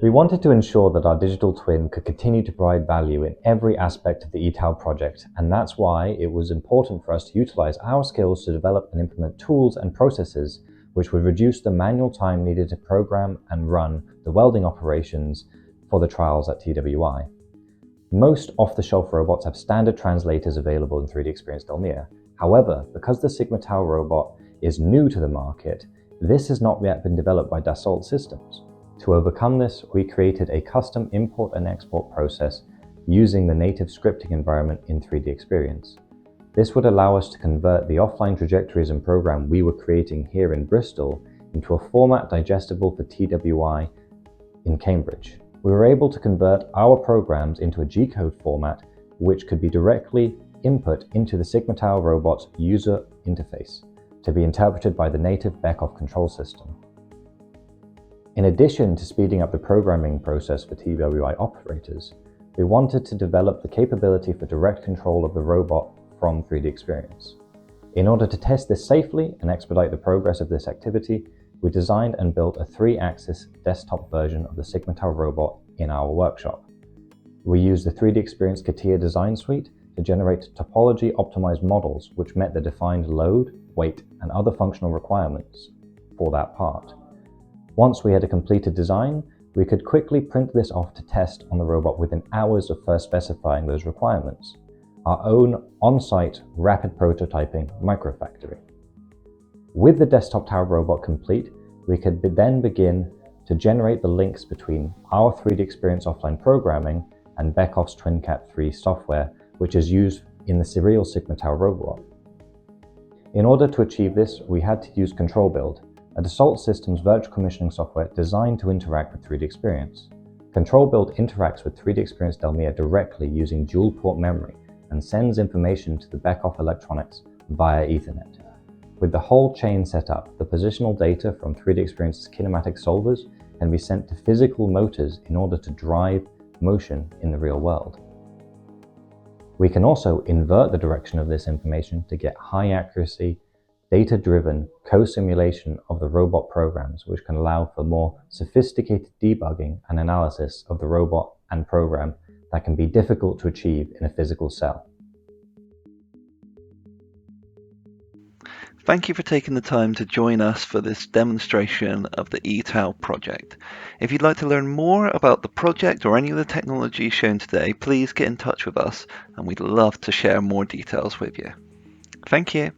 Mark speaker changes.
Speaker 1: We wanted to ensure that our digital twin could continue to provide value in every aspect of the eTau project, and that's why it was important for us to utilize our skills to develop and implement tools and processes which would reduce the manual time needed to program and run the welding operations for the trials at TWI. Most off-the-shelf robots have standard translators available in 3DEXPERIENCE DELMIA. However, because the Sigma Tau robot is new to the market, this has not yet been developed by Dassault Systems. To overcome this, we created a custom import and export process using the native scripting environment in 3DEXPERIENCE. This would allow us to convert the offline trajectories and program we were creating here in Bristol into a format digestible for TWI in Cambridge. We were able to convert our programs into a G-code format which could be directly input into the Sigma Tau robot's user interface to be interpreted by the native back-off control system. In addition to speeding up the programming process for TWI operators, we wanted to develop the capability for direct control of the robot from 3DEXPERIENCE. In order to test this safely and expedite the progress of this activity, we designed and built a 3-axis desktop version of the Sigma Tau robot in our workshop. We used the 3DEXPERIENCE CATIA design suite to generate topology-optimized models which met the defined load, weight, and other functional requirements for that part. Once we had a completed design, we could quickly print this off to test on the robot within hours of first specifying those requirements. Our own on-site rapid prototyping microfactory. With the desktop Tau robot complete, we could then begin to generate the links between our 3DEXPERIENCE offline programming and Beckhoff's TwinCat 3 software, which is used in the serial Sigma Tau robot. In order to achieve this, we had to use Control Build, a Dassault Systems virtual commissioning software designed to interact with 3DEXPERIENCE. Control Build interacts with 3DEXPERIENCE DELMIA directly using dual-port memory and sends information to the back-off electronics via Ethernet. With the whole chain set up, the positional data from 3DEXPERIENCE's kinematic solvers can be sent to physical motors in order to drive motion in the real world. We can also invert the direction of this information to get high accuracy, data-driven co-simulation of the robot programs, which can allow for more sophisticated debugging and analysis of the robot and program that can be difficult to achieve in a physical cell.
Speaker 2: Thank you for taking the time to join us for this demonstration of the eTau project. If you'd like to learn more about the project or any of the technology shown today, please get in touch with us and we'd love to share more details with you. Thank you.